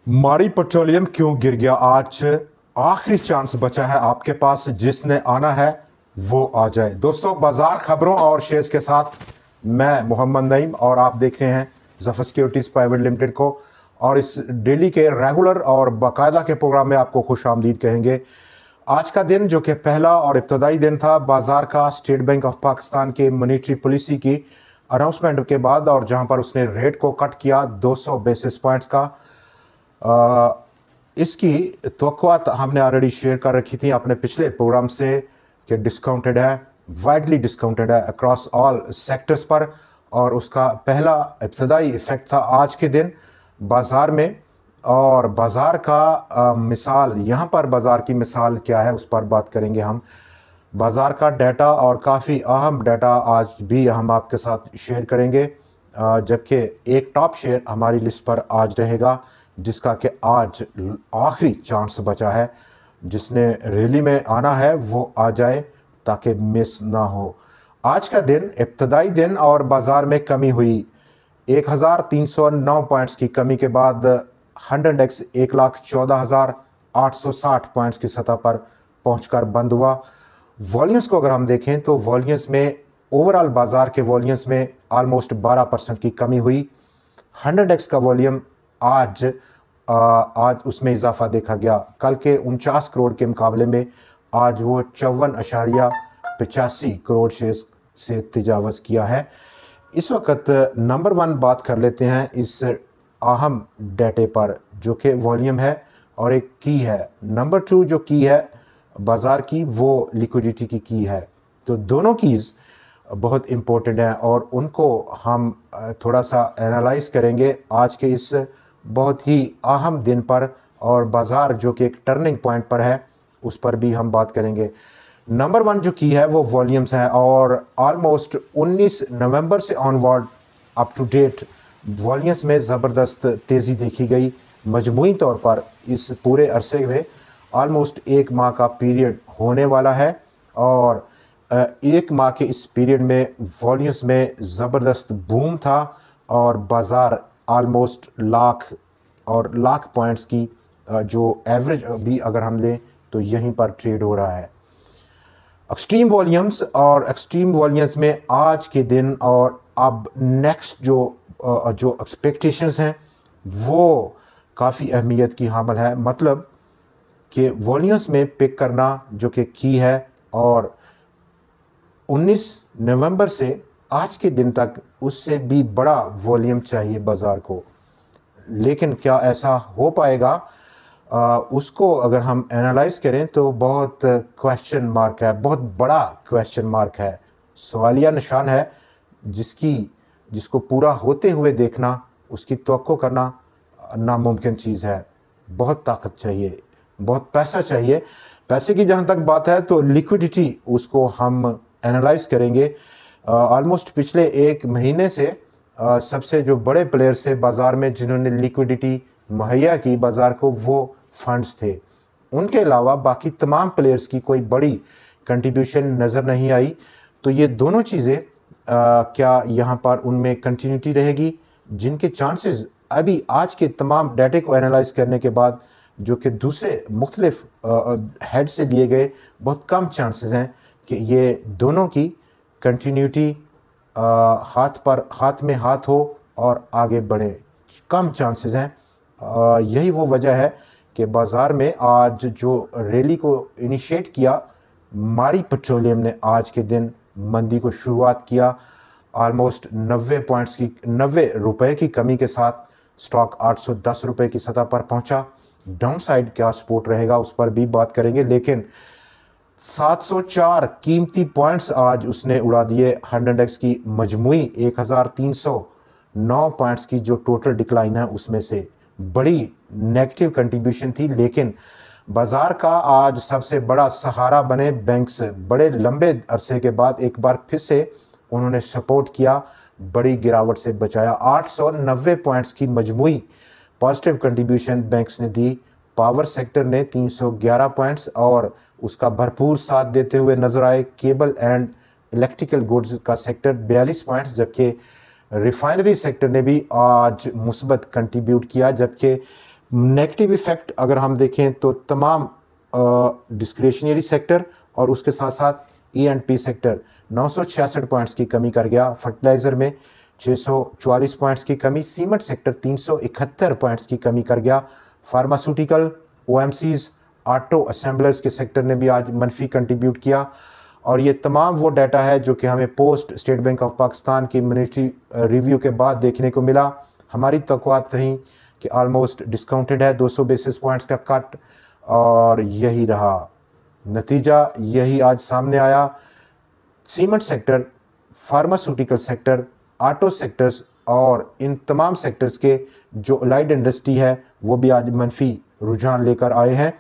मारी पेट्रोलियम क्यों गिर गया? आज आखिरी चांस बचा है आपके पास, जिसने आना है वो आ जाए। दोस्तों, बाजार खबरों और शेयर्स के साथ मैं मोहम्मद नईम और आप देख रहे हैं जफर सिक्योरिटीज प्राइवेट लिमिटेड को। और इस डेली के रेगुलर और बाकायदा के प्रोग्राम में आपको खुश आमदीद कहेंगे। आज का दिन जो कि पहला और इब्तदाई दिन था बाजार का, स्टेट बैंक ऑफ पाकिस्तान के मॉनेटरी पॉलिसी की अनाउंसमेंट के बाद, और जहां पर उसने रेट को कट किया 200 बेसिस पॉइंट्स का। इसकी तवक्कुआत हमने ऑलरेडी शेयर कर रखी थी अपने पिछले प्रोग्राम से कि डिस्काउंटेड है, वाइडली डिस्काउंटेड है अक्रॉस ऑल सेक्टर्स पर। और उसका पहला इब्तदाई इफेक्ट था आज के दिन बाजार में। और बाजार का मिसाल यहाँ पर, बाजार की मिसाल क्या है उस पर बात करेंगे हम। बाजार का डाटा और काफ़ी अहम डाटा आज भी हम आपके साथ शेयर करेंगे, जबकि एक टॉप शेयर हमारी लिस्ट पर आज रहेगा, जिसका कि आज आखिरी चांस बचा है। जिसने रैली में आना है वो आ जाए ताकि मिस ना हो। आज का दिन इब्तदाई दिन और बाजार में कमी हुई 1309 पॉइंट्स की कमी के बाद 100x 1,14,860 पॉइंट्स की सतह पर पहुंचकर बंद हुआ। वॉल्यूम्स को अगर हम देखें तो वॉल्यूम्स में, ओवरऑल बाजार के वॉल्यूम्स में ऑलमोस्ट 12% की कमी हुई। 100x का वॉल्यूम आज उसमें इजाफा देखा गया। कल के 49 करोड़ के मुकाबले में आज वो 54.85 करोड़ शेयर्स से तजावज़ किया है। इस वक्त नंबर 1 बात कर लेते हैं इस अहम डाटे पर, जो कि वॉल्यूम है और एक की है। नंबर 2 जो की है बाज़ार की, वो लिक्विडिटी की है। तो दोनों कीज़ बहुत इम्पोर्टेंट हैं और उनको हम थोड़ा सा एनालाइज करेंगे आज के इस बहुत ही अहम दिन पर। और बाज़ार जो कि एक टर्निंग पॉइंट पर है उस पर भी हम बात करेंगे। नंबर 1 जो की है वो वॉल्यूम्स हैं, और ऑलमोस्ट 19 नवंबर से onward up to date volumes में ज़बरदस्त तेज़ी देखी गई। मजमूई तौर पर इस पूरे अरसे में ऑलमोस्ट 1 माह का पीरियड होने वाला है, और 1 माह के इस पीरियड में वॉल्यूम्स में ज़बरदस्त बूम था। और बाज़ार ऑलमोस्ट लाख पॉइंट्स की जो एवरेज भी अगर हम लें तो यहीं पर ट्रेड हो रहा है। एक्सट्रीम वॉल्यूम्स में आज के दिन और अब नेक्स्ट जो एक्सपेक्टेशंस हैं वो काफ़ी अहमियत की हामिल है। मतलब कि वॉल्यूम्स में पिक करना जो कि की है, और 19 नवंबर से आज के दिन तक उससे भी बड़ा वॉल्यूम चाहिए बाज़ार को। लेकिन क्या ऐसा हो पाएगा, उसको अगर हम एनालाइज करें तो बहुत क्वेश्चन मार्क है, बहुत बड़ा क्वेश्चन मार्क है, सवालिया निशान है, जिसको पूरा होते हुए देखना, उसकी तवक्को करना नामुमकिन चीज़ है। बहुत ताकत चाहिए, बहुत पैसा चाहिए। पैसे की जहाँ तक बात है तो लिक्विडिटी, उसको हम एनालाइज करेंगे। ऑलमोस्ट पिछले 1 महीने से सबसे जो बड़े प्लेयर्स थे बाज़ार में जिन्होंने लिक्विडिटी मुहैया की बाज़ार को, वो फंड्स थे। उनके अलावा बाकी तमाम प्लेयर्स की कोई बड़ी कंट्रीब्यूशन नज़र नहीं आई। तो ये दोनों चीज़ें क्या यहाँ पर उनमें कंटिन्यूटी रहेगी, जिनके चांसेस अभी आज के तमाम डाटे को एनालाइज करने के बाद, जो कि दूसरे मुख्तलिफ हेड से लिए गए, बहुत कम चांसेस हैं कि ये दोनों की कंटिन्यूटी हाथ में हाथ हो और आगे बढ़े। कम चांसेस हैं। यही वो वजह है कि बाज़ार में आज जो रैली को इनिशिएट किया, मारी पेट्रोलियम ने आज के दिन मंदी को शुरुआत किया। ऑलमोस्ट 90 रुपए की कमी के साथ स्टॉक 810 रुपए की सतह पर पहुंचा। डाउन साइड क्या सपोर्ट रहेगा उस पर भी बात करेंगे, लेकिन 704 कीमती पॉइंट्स आज उसने उड़ा दिए। 100x की मजमुई 1309 पॉइंट्स की जो टोटल डिक्लाइन है उसमें से बड़ी नेगेटिव कंट्रीब्यूशन थी। लेकिन बाजार का आज सबसे बड़ा सहारा बने बैंक्स। बड़े लंबे अरसे के बाद एक बार फिर से उन्होंने सपोर्ट किया, बड़ी गिरावट से बचाया। 890 पॉइंट्स की मजमुई पॉजिटिव कंट्रीब्यूशन बैंक्स ने दी। पावर सेक्टर ने 311 पॉइंट्स और उसका भरपूर साथ देते हुए नजर आए। केबल एंड इलेक्ट्रिकल गुड्स का सेक्टर 42 पॉइंट्स, जबकि रिफाइनरी सेक्टर ने भी आज मुस्बत कंट्रीब्यूट किया। जबकि नेगेटिव इफेक्ट अगर हम देखें तो तमाम डिस्क्रिशनरी सेक्टर और उसके साथ साथ E&P सेक्टर 966 पॉइंट्स की कमी कर गया, फर्टिलाइज़र में 644 पॉइंट्स की कमी, सीमेंट सेक्टर 371 पॉइंट्स की कमी कर गया, फार्मास्यूटिकल, OMCs, ऑटो असेंबलर्स के सेक्टर ने भी आज मनफी कंट्रीब्यूट किया। और ये तमाम वो डाटा है जो कि हमें post state Bank of Pakistan की मॉनेटरी रिव्यू के बाद देखने को मिला। हमारी तवक्कुआत थी कि ऑलमोस्ट डिस्काउंटेड है, 200 बेसिस पॉइंट्स का कट, और यही रहा नतीजा, यही आज सामने आया। Cement sector, pharmaceutical sector, auto sectors और इन तमाम सेक्टर्स के जो अलाइड इंडस्ट्री है वो भी आज मनफी रुझान लेकर आए हैं।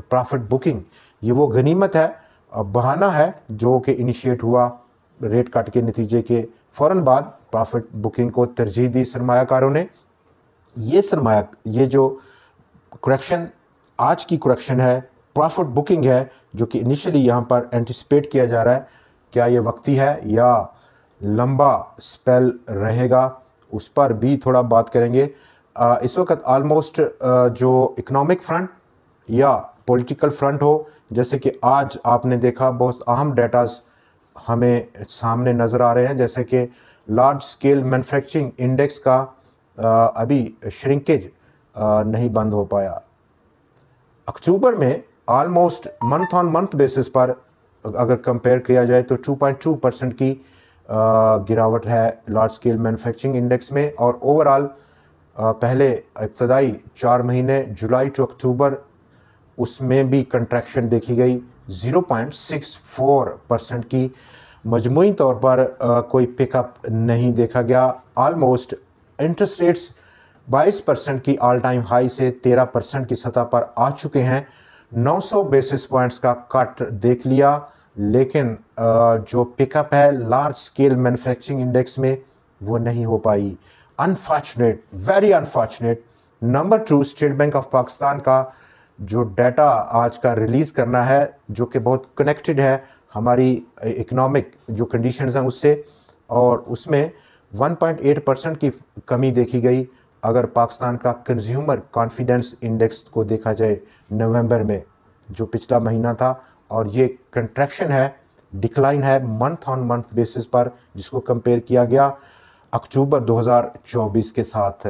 प्रॉफिट बुकिंग ये वो गनीमत है, बहाना है जो कि इनिशिएट हुआ रेट कट के नतीजे के फ़ौरन बाद प्रॉफिट बुकिंग को तरजीह दी सरमायाकारों ने। ये जो करेक्शन आज की करेक्शन है, प्रॉफिट बुकिंग है, जो कि इनिशियली यहाँ पर एंटिसिपेट किया जा रहा है, क्या ये वक्ती है या लंबा स्पेल रहेगा, उस पर भी थोड़ा बात करेंगे। इस वक्त आलमोस्ट जो इकोनॉमिक फ्रंट या पॉलिटिकल फ्रंट हो, जैसे कि आज आपने देखा बहुत अहम डेटास हमें सामने नज़र आ रहे हैं, जैसे कि लार्ज स्केल मैन्युफैक्चरिंग इंडेक्स का अभी श्रिंकेज नहीं बंद हो पाया। अक्टूबर में almost month on month basis पर अगर कंपेयर किया जाए तो 2.2% की गिरावट है लार्ज स्केल मैन्युफैक्चरिंग इंडेक्स में। और ओवरऑल पहले इब्तदाई 4 महीने जुलाई टू अक्टूबर उसमें भी कंट्रैक्शन देखी गई 0.64% की। मजमूई तौर पर कोई पिकअप नहीं देखा गया। ऑलमोस्ट इंटरेस्ट रेट्स 22% की ऑल टाइम हाई से 13% की सतह पर आ चुके हैं। 900 बेसिस पॉइंट्स का कट देख लिया, लेकिन जो पिकअप है लार्ज स्केल मैन्युफैक्चरिंग इंडेक्स में वो नहीं हो पाई। Unfortunate, very unfortunate. Number 2 State Bank of Pakistan का जो डाटा आज का रिलीज़ करना है, जो कि बहुत कनेक्टेड है हमारी इकोनॉमिक जो कंडीशंस हैं उससे, और उसमें 1.8% की कमी देखी गई अगर पाकिस्तान का कंज्यूमर कॉन्फिडेंस इंडेक्स को देखा जाए नवंबर में, जो पिछला महीना था। और ये कंट्रैक्शन है, डिक्लाइन है मंथ ऑन मंथ बेसिस पर, जिसको कंपेयर किया गया अक्टूबर 2024 के साथ।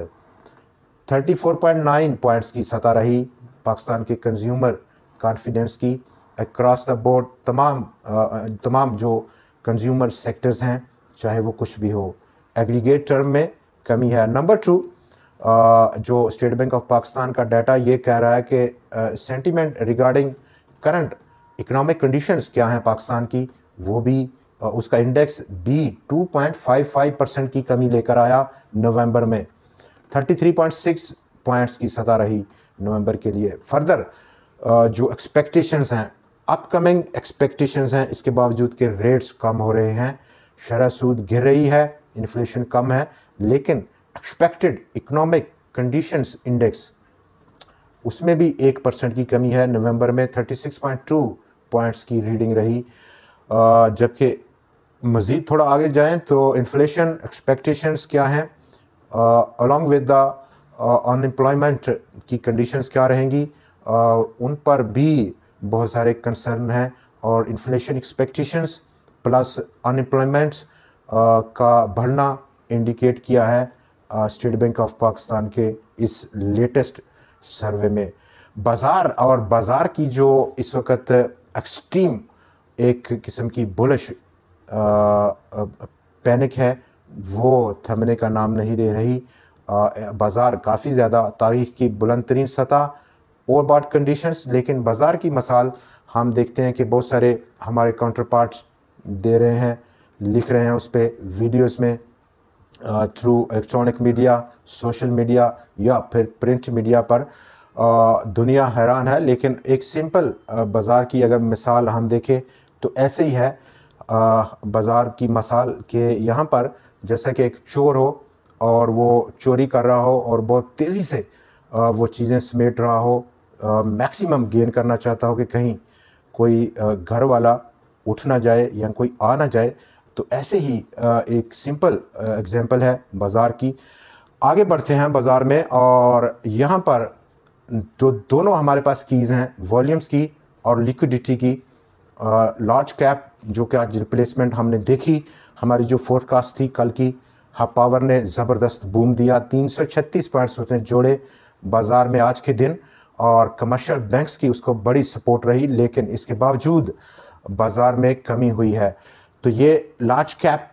34.9 पॉइंट्स की सतह रही पाकिस्तान के कंज्यूमर कॉन्फिडेंस की अक्रॉस द बोर्ड। तमाम जो कंज्यूमर सेक्टर्स हैं, चाहे वो कुछ भी हो, एग्रीगेट टर्म में कमी है। नंबर 2 जो स्टेट बैंक ऑफ पाकिस्तान का डाटा ये कह रहा है कि sentiment regarding current economic conditions क्या हैं पाकिस्तान की, वो भी उसका इंडेक्स भी 2.55% की कमी लेकर आया नवंबर में। 33.6 पॉइंट्स की सतह रही नवंबर के लिए। फर्दर जो एक्सपेक्टेशंस हैं, अपकमिंग एक्सपेक्टेशंस हैं, इसके बावजूद के रेट्स कम हो रहे हैं, शरह सूद गिर रही है, इन्फ्लेशन कम है, लेकिन एक्सपेक्टेड इकोनॉमिक कंडीशंस इंडेक्स उसमें भी 1% की कमी है। नवंबर में 36.2 पॉइंट्स की रीडिंग रही। जबकि मज़ीद थोड़ा आगे जाएं तो इन्फ्लेशन एक्सपेक्टेशंस क्या हैं, अलॉन्ग विद द अनएम्प्लॉयमेंट की कंडीशंस क्या रहेंगी, उन पर भी बहुत सारे कंसर्न हैं। और इन्फ्लेशन एक्सपेक्टेशंस प्लस अनएम्प्लॉयमेंट्स का बढ़ना इंडिकेट किया है स्टेट बैंक ऑफ पाकिस्तान के इस लेटेस्ट सर्वे में। बाज़ार की जो इस वक्त एक्सट्रीम एक किस्म की बुलिश पैनिक है, वो थमने का नाम नहीं ले रही। बाज़ार काफ़ी ज़्यादा तारीख़ की बुलंद तरीन सतह ओवरबॉट कंडीशंस, लेकिन बाज़ार की मिसाल हम देखते हैं कि बहुत सारे हमारे काउंटर पार्ट्स दे रहे हैं, लिख रहे हैं उस पर वीडियोज़ में, through electronic media, social media या फिर प्रिंट मीडिया पर। दुनिया हैरान है। लेकिन एक सिंपल बाज़ार की अगर मिसाल हम देखें तो ऐसे ही है। बाज़ार की मिसाल के यहाँ पर जैसा कि एक चोर हो और वो चोरी कर रहा हो और बहुत तेज़ी से वो चीज़ें समेट रहा हो, मैक्सिमम गेन करना चाहता हो कि कहीं कोई घर वाला उठ ना जाए या कोई आ ना जाए, तो ऐसे ही एक सिंपल एग्जांपल है बाज़ार की। आगे बढ़ते हैं बाज़ार में, और यहाँ पर तो दोनों हमारे पास कीज़ हैं, वॉल्यूम्स की और लिक्विडिटी की। लार्ज कैप जो कि आज रिप्लेसमेंट हमने देखी, हमारी जो फोरकास्ट थी कल की, हब पावर ने ज़बरदस्त बूम दिया, 336 पॉइंट्स उसने जोड़े बाज़ार में आज के दिन, और कमर्शियल बैंक्स की उसको बड़ी सपोर्ट रही, लेकिन इसके बावजूद बाज़ार में कमी हुई है। तो ये लार्ज कैप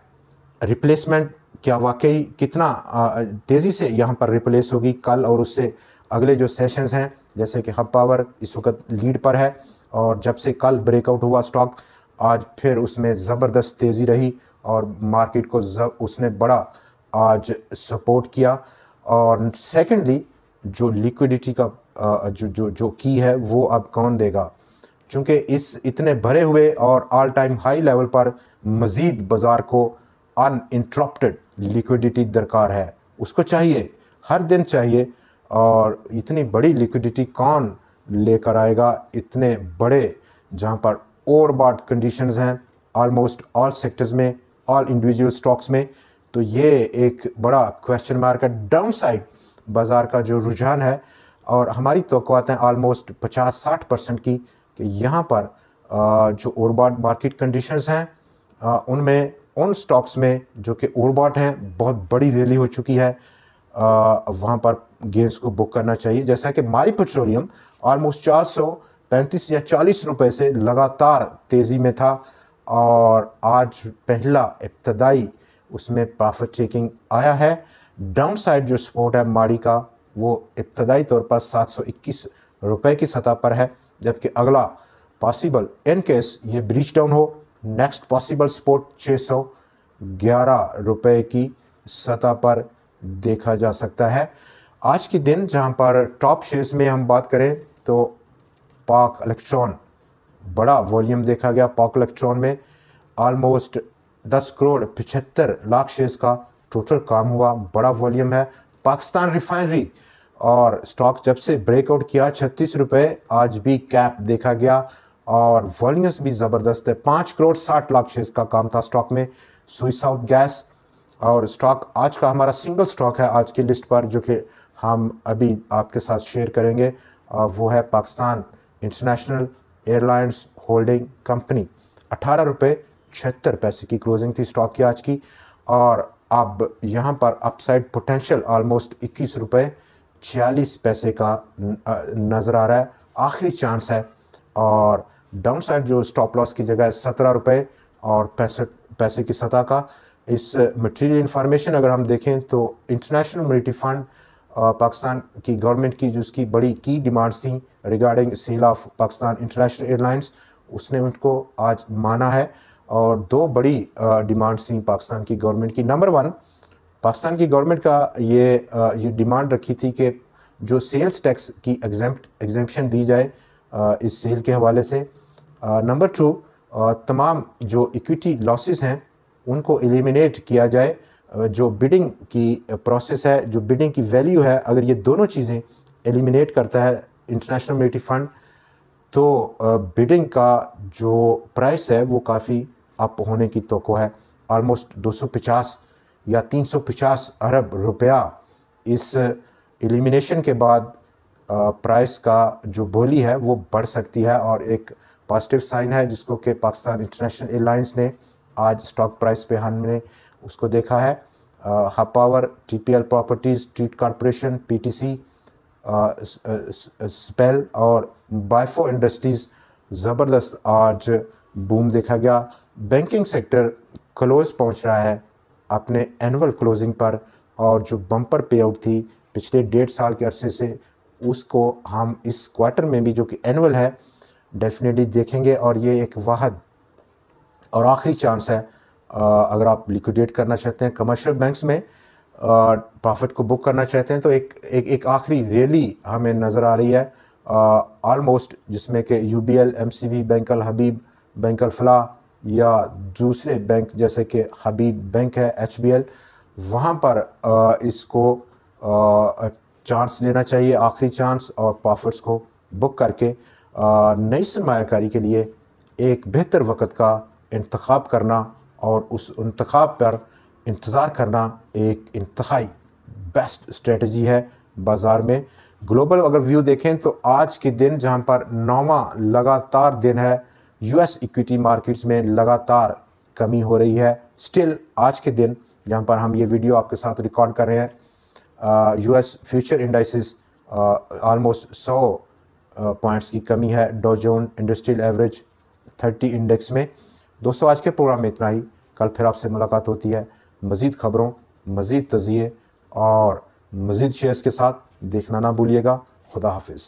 रिप्लेसमेंट क्या वाकई कितना तेज़ी से यहाँ पर रिप्लेस होगी कल और उससे अगले जो सेशंस हैं, जैसे कि हब पावर इस वक्त लीड पर है, और जब से कल ब्रेकआउट हुआ स्टॉक, आज फिर उसमें ज़बरदस्त तेज़ी रही और मार्केट को उसने बड़ा आज सपोर्ट किया। और सेकेंडली जो लिक्विडिटी का जो जो जो की है वो अब कौन देगा, क्योंकि इस इतने भरे हुए और ऑल टाइम हाई लेवल पर मज़ीद बाज़ार को अनइंटरप्टेड लिक्विडिटी दरकार है, उसको चाहिए, हर दिन चाहिए। और इतनी बड़ी लिक्विडिटी कौन लेकर आएगा इतने बड़े, जहां पर ओवरबॉट कंडीशंस हैं ऑलमोस्ट ऑल सेक्टर्स में, ऑल इंडिविजुअल स्टॉक्स में। तो ये एक बड़ा क्वेश्चन मार्क है। डाउन साइड बाज़ार का जो रुझान है, और हमारी तवक्कुआत हैं ऑलमोस्ट 50-60% की, कि यहाँ पर जो ओवरबॉट मार्केट कंडीशंस हैं उनमें उन स्टॉक्स में जो कि ओवरबॉट हैं, बहुत बड़ी रैली हो चुकी है, वहाँ पर गेंस को बुक करना चाहिए। जैसा कि मारी पेट्रोलियम ऑलमोस्ट 435 या 40 रुपए से लगातार तेज़ी में था, और आज पहला इब्तदाई उसमें प्रॉफिट टेकिंग आया है। डाउन साइड जो सपोर्ट है माड़ी का, वो इब्तदाई तौर पर 721 रुपए की सतह पर है, जबकि अगला पॉसिबल इन केस ये ब्रीच डाउन हो, नेक्स्ट पॉसिबल सपोर्ट 611 रुपए की सतह पर देखा जा सकता है। आज के दिन जहां पर टॉप शेयर्स में हम बात करें तो पाक इलेक्ट्रॉन बड़ा वॉल्यूम देखा गया। पाक इलेक्ट्रॉन में ऑलमोस्ट 10 करोड़ 75 लाख शेयर्स का टोटल काम हुआ, बड़ा वॉल्यूम है। पाकिस्तान रिफाइनरी और स्टॉक जब से ब्रेकआउट किया 36 रुपये, आज भी कैप देखा गया और वॉल्यूम्स भी ज़बरदस्त है। 5 करोड़ 60 लाख शेयर्स का काम था स्टॉक में। सुई साउथ गैस और स्टॉक आज का हमारा सिंगल स्टॉक है आज की लिस्ट पर, जो कि हम अभी आपके साथ शेयर करेंगे, वो है Pakistan international airlines holding company. 18 रुपये 76 पैसे की क्लोजिंग थी स्टॉक की आज की, और अब यहाँ पर अपसाइड पोटेंशियल ऑलमोस्ट 21 रुपये 46 पैसे का नज़र आ रहा है, आखिरी चांस है। और डाउन साइड जो स्टॉप लॉस की जगह 17 रुपये और 65 पैसे की सतह का। इस मटेरियल इंफॉर्मेशन अगर हम देखें तो इंटरनेशनल मॉनेटरी फंड पाकिस्तान की गवर्नमेंट की जो उसकी बड़ी की डिमांड्स थी regarding sale of Pakistan international airlines, उसने उनको आज माना है। और दो बड़ी डिमांड्स थी पाकिस्तान की गवर्नमेंट की। नंबर 1, पाकिस्तान की गवर्नमेंट का ये डिमांड रखी थी कि जो सेल्स टैक्स की एग्जेम्पशन दी जाए इस सेल के हवाले से। नंबर 2, तमाम जो इक्विटी लॉसेस हैं उनको एलिमिनेट किया जाए। जो बिडिंग की प्रोसेस है, जो बिडिंग की वैल्यू है, अगर ये दोनों चीज़ें एलिमिनेट करता है इंटरनेशनल मॉनेटरी फंड, तो बिडिंग का जो प्राइस है वो काफ़ी अप होने की तवक्को है। ऑलमोस्ट 250 या 350 अरब रुपया इस एलिमिनेशन के बाद प्राइस का जो बोली है वो बढ़ सकती है, और एक पॉजिटिव साइन है जिसको कि पाकिस्तान इंटरनेशनल एयरलाइंस ने आज स्टॉक प्राइस पे हमने उसको देखा है। Hub power, TPL properties, treat corporation, PTC, spell और बायफो इंडस्ट्रीज़ ज़बरदस्त आज बूम देखा गया। बैंकिंग सेक्टर क्लोज पहुंच रहा है अपने एनुअल क्लोजिंग पर, और जो बम्पर पे आउट थी पिछले 1.5 साल के अरसे से, उसको हम इस क्वार्टर में भी जो कि एनुअल है डेफिनेटली देखेंगे। और ये एक वाहद और आखिरी चांस है अगर आप लिक्विडेट करना चाहते हैं कमर्शियल बैंक्स में, प्रॉफिट को बुक करना चाहते हैं, तो एक आखिरी रैली हमें नज़र आ रही है ऑलमोस्ट, जिसमें कि यूबीएल, एमसीबी, बैंक अल हबीब, बैंक अल फलाह या दूसरे बैंक जैसे कि हबीब बैंक है, एचबीएल, वहाँ पर इसको चांस लेना चाहिए, आखिरी चांस, और प्रॉफिट्स को बुक करके नई सरमायाकारी के लिए एक बेहतर वक्त का इंतखाब करना और उस इंतखाब पर इंतज़ार करना एक इंतहाई बेस्ट स्ट्रेटजी है बाज़ार में। ग्लोबल अगर व्यू देखें तो आज के दिन जहां पर 9वां लगातार दिन है, यूएस इक्विटी मार्केट्स में लगातार कमी हो रही है। स्टिल आज के दिन जहां पर हम ये वीडियो आपके साथ रिकॉर्ड कर रहे हैं, US future indices almost 100 points की कमी है डॉ जोन इंडस्ट्रियल एवरेज 30 इंडेक्स में। दोस्तों आज के प्रोग्राम में इतना ही। कल फिर आपसे मुलाकात होती है मज़ीद ख़बरों, मज़ीद तज़किये और मज़ीद शेयर्स के साथ। देखना ना भूलिएगा। खुदा हाफिज़।